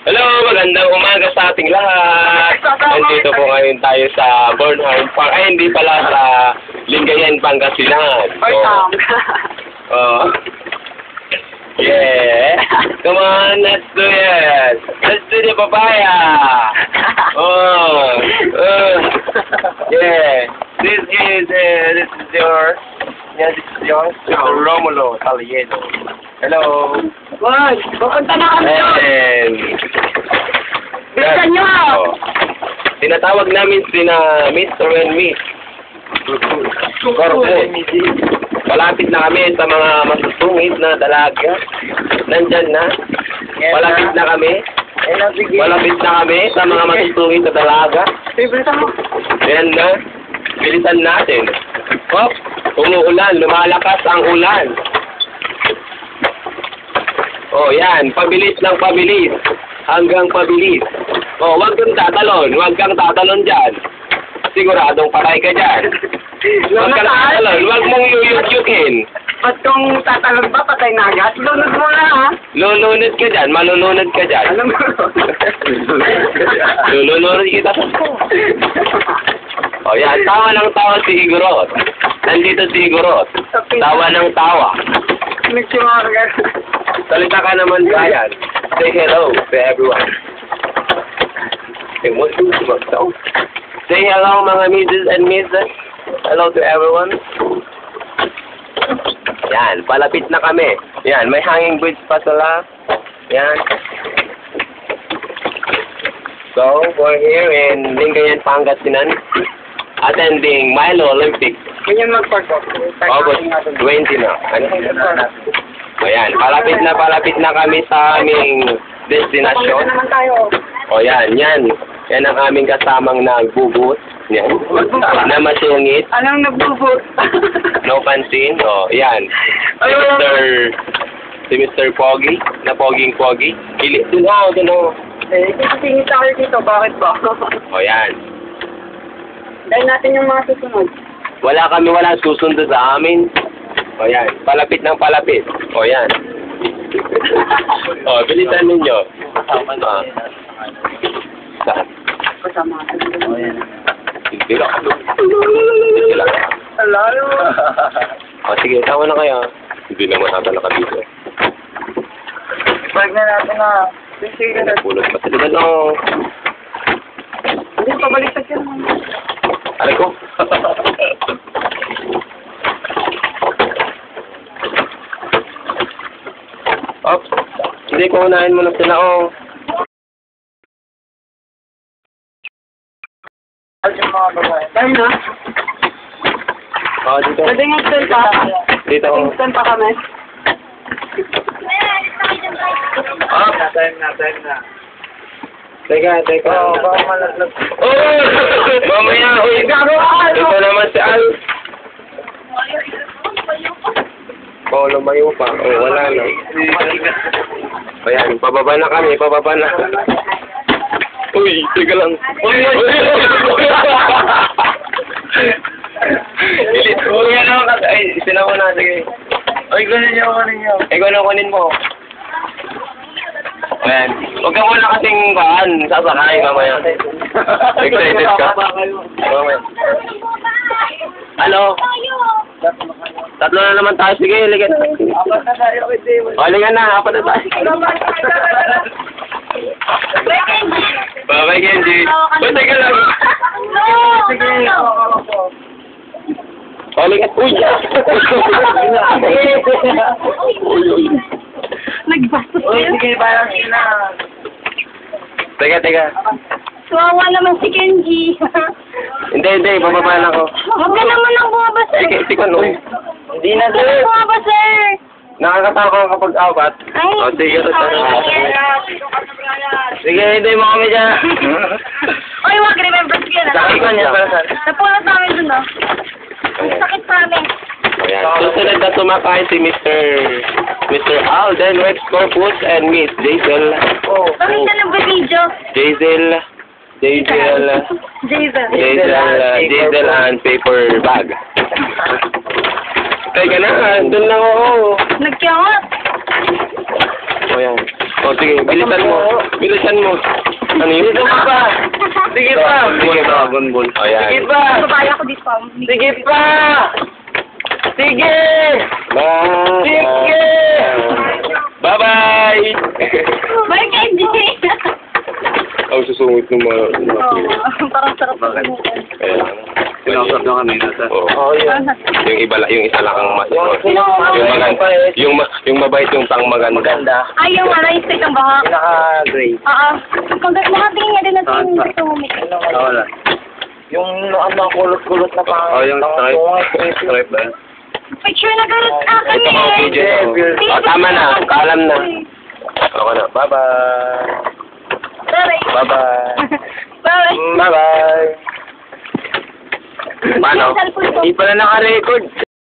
Hello, magandang umaga sa ating lahat. Nandito po ngayon tayo sa Bornholm Park. Ay, hindi pala sa Lingayen, Pangasinan. Oh. Yeah. Come on, let's do it. Let's do the papaya. Oh. Yeah. This is yours. Yeah, this is yours. Romulo Talieno. Hello. Boy, pupunta na kami doon. And Bilisan nyo! oh, tinatawag namin sina Mr. and Miss Corpo. Malapit na kami sa mga masusungit na dalaga. Nandyan na. Malapit na kami. Malapit na kami sa mga masusungit na dalaga. Bilisan mo. Ayan na. Bilisan natin. Hop, umuulan. Lumalakas ang ulan. Oh, yan. Pabilis ng pabilis. Hanggang pabilis. Oh, huwag kang tatalon. Huwag kang tatalon dyan. Siguradong patay ka dyan. Huwag kang tatalon. Huwag mong yuyukyukin. Ba't kung tatalon pa, patay na agad? Lunod mo na, ha? Lulunod ka dyan. Malulunod ka dyan. Alam mo. Lulunod kita sa ko. Oh, yan. Tawa ng tawa si Igorot. Nandito si Igorot. Tawa ng tawa. Nagsimarga. Salita ka naman kaya. Say hello to everyone. Say hello mga Mrs. and Mrs. Hello to everyone. Yan, palapit na kami. Yan, may hanging bridge pa sila. Yan. So, we're here in Lingayen, Pangasinan, attending Milo Olympics. Ganyan magpagod. August 20 na. Ano? Ayan, palapit na kami sa aming destinasyon. naman tayo. O yan, yan. Yan ang aming kasamang nagbubut. Yan. Na masungit. Anong nagbubot? No pansin. O, yan. Ay, wala. Si Mr. Pogi. Na Poging-Pogi. Dun o. Eh, sisingit tayo dito. Bakit ba? O yan. Dahil natin yung mga susunod. Wala susundo sa amin. O yan. Palapit ng palapit. O yan. O, bilisan ninyo. Saan? Kasama ka. Hindi lang. Hindi lang. Alalo. O sige, tama na kayo. Hindi lang matatalaka dito. Bag na natin na. Sige na. Pulot pa sila no. Hindi, pabaliktad yan. Aray ko. Ops. Hindi ko unahin mo na sila oh. Ay, yung mga babae. Dahil na. Oh, dito. Pwede nga stand pa. Dito. Stand pa kami. Ah, Time na. teka. Oo, baka malaglag. Oh! Mamaya, uy. Ito naman si Al. Oh, lumayo pa. Oh, wala na. Ayan, pababa na kami, pababa na. Uy, teka lang. Uy! Ilit ko yan ako kasi. Ay, sinawa na, sige. Ay, kunin niyo. Ikaw na kunin mo. Ayan. Huwag ka muna kasing sasakay mamaya. Excited ka? Mamaya. Ano? Tatlo na naman tayo. Sige, ligan na. Apat na tayo. O, ligan na. Apat na tayo. Bye-bye, Kenji. Uy, teka lang. Sige. O, ligan. Uy! Uy. Nagbastos ko yun. Sige, parang na. Teka. Kawawa naman si Kenji. Hindi. Bababa na ako. Huwag ka naman ang bumaba, sir. Sige, no. Hindi na, Huwag ka nang bumaba, sir. Nakakatawa ka kapag apat. Ay. O, sige. Sige, hindi mo kami dyan. Oy, wag, remember ko yan. Sakay ko niya para saan? Napulot namin dun, no? Ang sakit sa amin. Ayan. Susunod na sumakay si Mr. Alden Rex Corpus and Miss Jazel. Bakit na nag-video? Jazel and paper bag. Teka na, doon lang ako. Nagkiangat. O yan. O, sige, bilisan mo. Bilisan mo. Ano yun? Dito ka pa. Sige pa. Sige, Dragon Ball. O, yan. Sige pa. Babaya ko dito. Sige pa. Sige. Bye. Sige. Bye-bye. Bye, Kenji. Ang susungit ng mga... Parang sarap na Kaya, Sinasap na kami nasa. Oo. Yung iba yung isa lang ang mas... Yung Yung mabait yung pang maganda. maganda. Ay, yung ano, yung stick ng bahak. Pinaka-gray. Oo. Nakatingin niya din natin yung gusto mo may Wala. Yung ano, kulot-kulot na pang... Oh, yung stripe ba? Picture na ganun akin Ito mga eh. video. O, tama na. Kaalam na. Okay na. Bye-bye. Bye. Bye-bye. Bye. Bye-bye. Paano? Yung cellphone ko. Hindi pala naka-record.